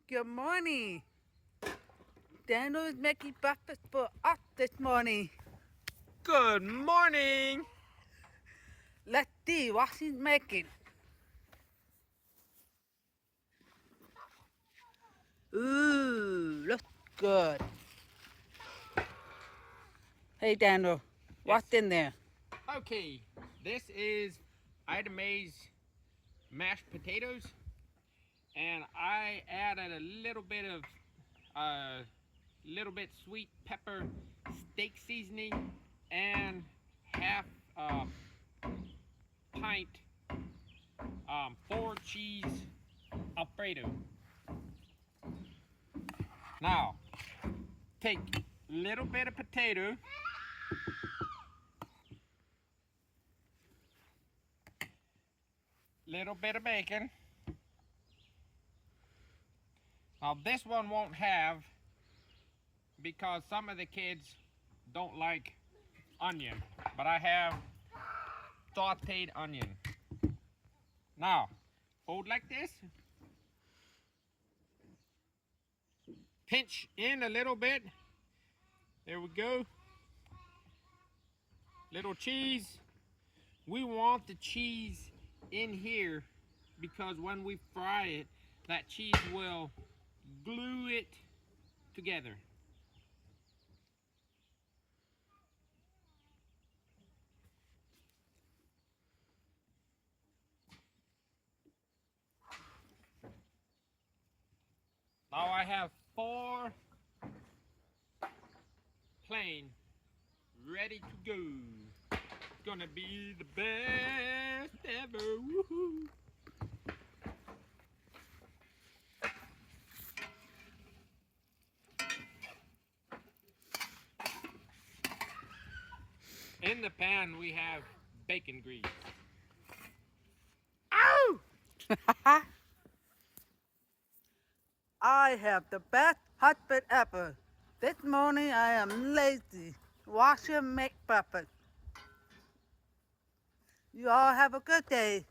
Good morning. Daniel is making breakfast for us this morning. Good morning. Let's see what he's making. Ooh, looks good. Hey Daniel, what's in there? Okay, this is itemized mashed potatoes, and I added a little bit sweet pepper steak seasoning and half pint 4 cheese Alfredo. Now, take little bit of potato, little bit of bacon. Now this one won't have, because some of the kids don't like onion, but I have sauteed onion. Now, hold like this. Pinch in a little bit. There we go. Little cheese. We want the cheese in here because when we fry it, that cheese will glue it together. Now I have 4 plain ready to go. It's gonna be the best ever. Woohoo! In the pan we have bacon grease. Ow! I have the best husband ever. This morning I am lazy. Wash and make breakfast. You all have a good day.